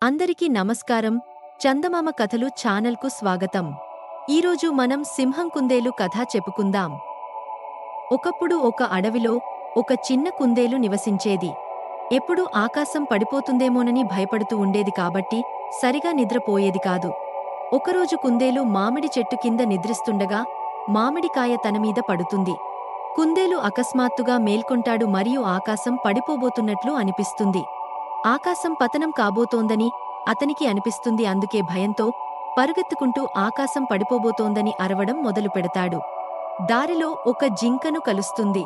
అందరికీ నమస్కారం. చందమామ కథలు ఛానల్కు స్వాగతం. ఈరోజు మనం సింహం కుందేలు కథ చెప్పుకుందాం. ఒకప్పుడు ఒక అడవిలో ఒక చిన్న కుందేలు నివసించేది. ఎప్పుడూ ఆకాశం పడిపోతుందేమోనని భయపడుతూ ఉండేది కాబట్టి సరిగా నిద్రపోయేది కాదు. ఒకరోజు కుందేలు మామిడి చెట్టు కింద నిద్రిస్తుండగా మామిడికాయ తనమీద పడుతుంది. కుందేలు అకస్మాత్తుగా మేల్కొంటాడు మరియు ఆకాశం పడిపోబోతున్నట్లు అనిపిస్తుంది. ఆకాశం పతనం కాబోతోందని అతనికి అనిపిస్తుంది. అందుకే భయంతో పరుగెత్తుకుంటూ ఆకాశం పడిపోబోతోందని అరవడం మొదలుపెడతాడు. దారిలో ఒక జింకను కలుస్తుంది.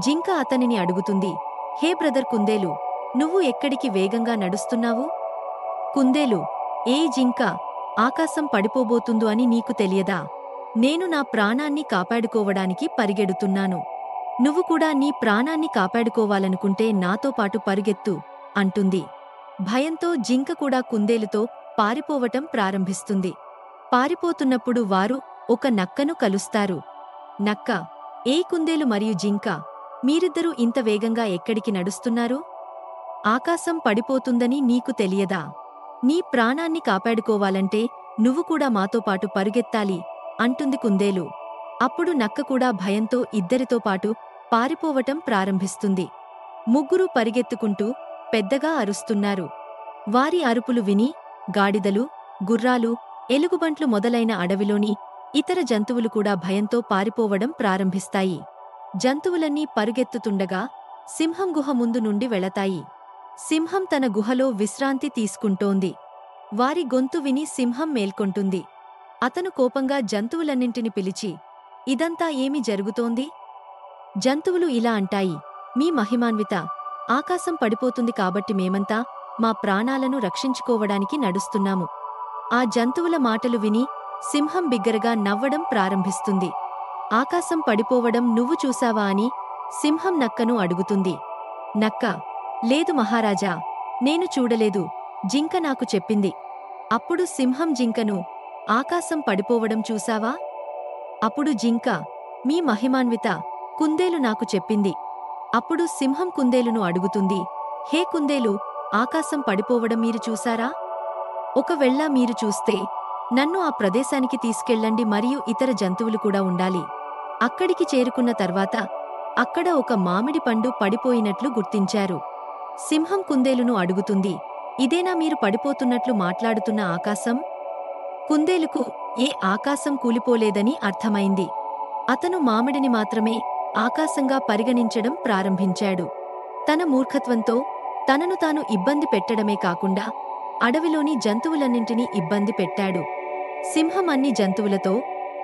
జింక అతనిని అడుగుతుంది, హే బ్రదర్ కుందేలు, నువ్వు ఎక్కడికి వేగంగా నడుస్తున్నావు? కుందేలు, ఏ జింక, ఆకాశం పడిపోబోతుందో అని నీకు తెలియదా? నేను నా ప్రాణాన్ని కాపాడుకోవడానికి పరిగెడుతున్నాను. నువ్వు కూడా నీ ప్రాణాన్ని కాపాడుకోవాలనుకుంటే నాతో పాటు పరుగెత్తు అంటుంది. భయంతో జింక కూడా కుందేలుతో పారిపోవటం ప్రారంభిస్తుంది. పారిపోతున్నప్పుడు వారు ఒక నక్కను కలుస్తారు. నక్క, ఏ కుందేలు మరియు జింక, మీరిద్దరూ ఇంత వేగంగా ఎక్కడికి నడుస్తున్నారు? ఆకాశం పడిపోతుందని నీకు తెలియదా? నీ ప్రాణాన్ని కాపాడుకోవాలంటే నువ్వు కూడా మాతో పాటు పరుగెత్తాలి అంటుంది కుందేలు. అప్పుడు నక్క కూడా భయంతో ఇద్దరితో పాటు పారిపోవటం ప్రారంభిస్తుంది. ముగ్గురూ పరిగెత్తుకుంటూ పెద్దగా అరుస్తున్నారు. వారి అరుపులు విని గాడిదలు, గుర్రాలు, ఎలుగుబంట్లు మొదలైన అడవిలోని ఇతర జంతువులు కూడా భయంతో పారిపోవడం ప్రారంభిస్తాయి. జంతువులన్నీ పరుగెత్తుతుండగా సింహం గుహ ముందు నుండి వెళతాయి. సింహం తన గుహలో విశ్రాంతి తీసుకుంటోంది. వారి గొంతు విని సింహం మేల్కొంటుంది. అతను కోపంగా జంతువులన్నింటిని పిలిచి, ఇదంతా ఏమి జరుగుతోంది? జంతువులు ఇలా అంటాయి, మీ మహిమాన్విత, ఆకాశం పడిపోతుంది కాబట్టి మేమంతా మా ప్రాణాలను రక్షించుకోవడానికి నడుస్తున్నాము. ఆ జంతువుల మాటలు విని సింహం బిగ్గరగా నవ్వడం ప్రారంభిస్తుంది. ఆకాశం పడిపోవడం నువ్వు చూశావా అని సింహం నక్కను అడుగుతుంది. నక్క, లేదు మహారాజా, నేను చూడలేదు, జింక నాకు చెప్పింది. అప్పుడు సింహం జింకను, ఆకాశం పడిపోవడం చూశావా? అప్పుడు జింక, మీ మహిమాన్విత, కుందేలు నాకు చెప్పింది. అప్పుడు సింహం కుందేలును అడుగుతుంది, హే కుందేలు, ఆకాశం పడిపోవడం మీరు చూశారా? ఒకవేళ మీరు చూస్తే నన్ను ఆ ప్రదేశానికి తీసుకెళ్ళండి మరియు ఇతర జంతువులు కూడా ఉండాలి. అక్కడికి చేరుకున్న తర్వాత అక్కడ ఒక మామిడి పండు పడిపోయినట్లు గుర్తించారు. సింహం కుందేలును అడుగుతుంది, ఇదేనా మీరు పడిపోతున్నట్లు మాట్లాడుతున్న ఆకాశం? కుందేలుకు ఏ ఆకాశం కూలిపోలేదని అర్థమైంది. అతను మామిడిని మాత్రమే ఆకాశంగా పరిగణించడం ప్రారంభించాడు. తన మూర్ఖత్వంతో తనను తాను ఇబ్బంది పెట్టడమే కాకుండా అడవిలోని జంతువులన్నింటినీ ఇబ్బంది పెట్టాడు. సింహం అన్ని జంతువులతో,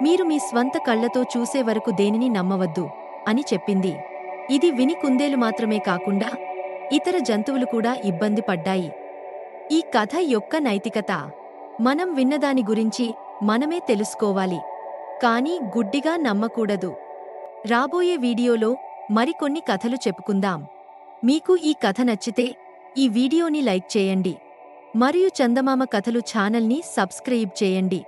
మీరు మీ స్వంత కళ్లతో చూసే వరకు దేనిని నమ్మవద్దు అని చెప్పింది. ఇది విని కుందేలు మాత్రమే కాకుండా ఇతర జంతువులు కూడా ఇబ్బంది పడ్డాయి. ఈ కథ యొక్క నైతికత, మనం విన్నదాని గురించి మనమే తెలుసుకోవాలి, కానీ గుడ్డిగా నమ్మకూడదు. రాబోయే వీడియోలో మరికొన్ని కథలు చెప్పుకుందాం. మీకు ఈ కథ నచ్చితే ఈ వీడియోని లైక్ చేయండి మరియు చందమామ కథలు ఛానల్ని సబ్స్క్రైబ్ చేయండి.